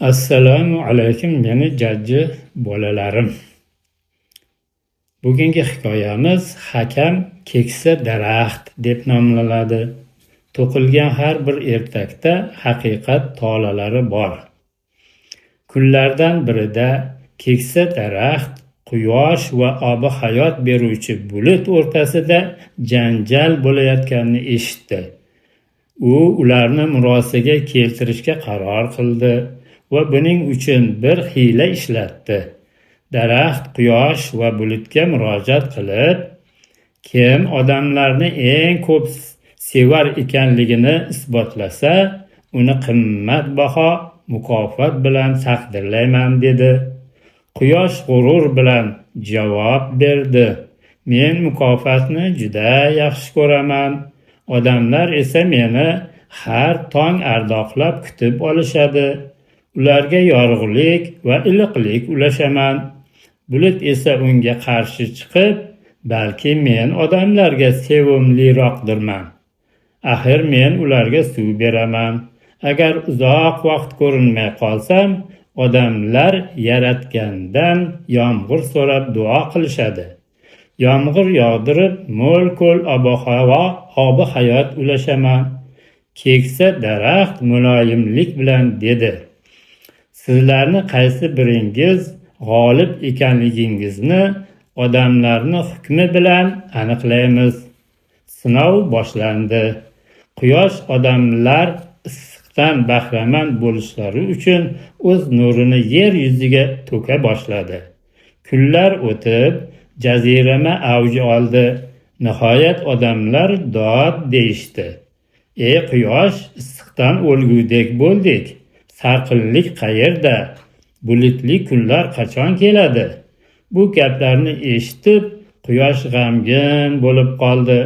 Assalomu alaykum meni jajji bolalarim. Bugungi hikoyamiz Hakam keksa daraxt deb nomlanadi. To'qilgan har bir ertakda haqiqat tolalari bor. Kunlardan birida keksa daraxt quyosh va obi hayot beruvchi bulut o'rtasida janjal bo'layotganini eshitdi. U ularni murosasiga keltirishga qaror qildi va buning uchun bir hiyla ishlatdi. Daraxt quyosh va bulutga murojaat qilib, kim odamlarni eng ko'p sevar ekanligini isbotlasa, uni qimmatbaho mukofot bilan taqdirlayman dedi. Quyosh g'urur bilan javob berdi: men mukofotni juda yaxshi ko'raman. Odamlar esa meni har tong ardoqlab kutib olishadi. Ularga yorug'lik va iliqlik ulashaman. Bulut esa unga qarshi chiqib, balki men odamlarga sevimliroqdirman. Axir men ularga suv beraman. Agar uzoq vaqt ko'rinmay qolsam, odamlar yaratgandan yomg'ir so'rab duo qilishadi. Yomg'ir yog'dirib, mo'l-ko'l obi hayot ulashaman. Keksa daraxt muloyimlik bilan dedi: sizlarni qaysi biringiz g'olib ekanligingizni odamlarni hukmi bilan aniqlaymiz. Sinov boshlandi. Quyosh odamlar issiqdan bahramand bo'lishlari uchun o'z nurini yer yuziga to'ka boshladi. Kunlar o'tib, jazirama avj oldi. Nihoyat odamlar dod deyishdi: ey quyosh, issiqdan o'lgudek bo'ldik. Sarqinlik qayerda? Bulutli kunlar qachon keladi? Bu gaplarni eshitib, quyosh g'amgin bo'lib qoldi.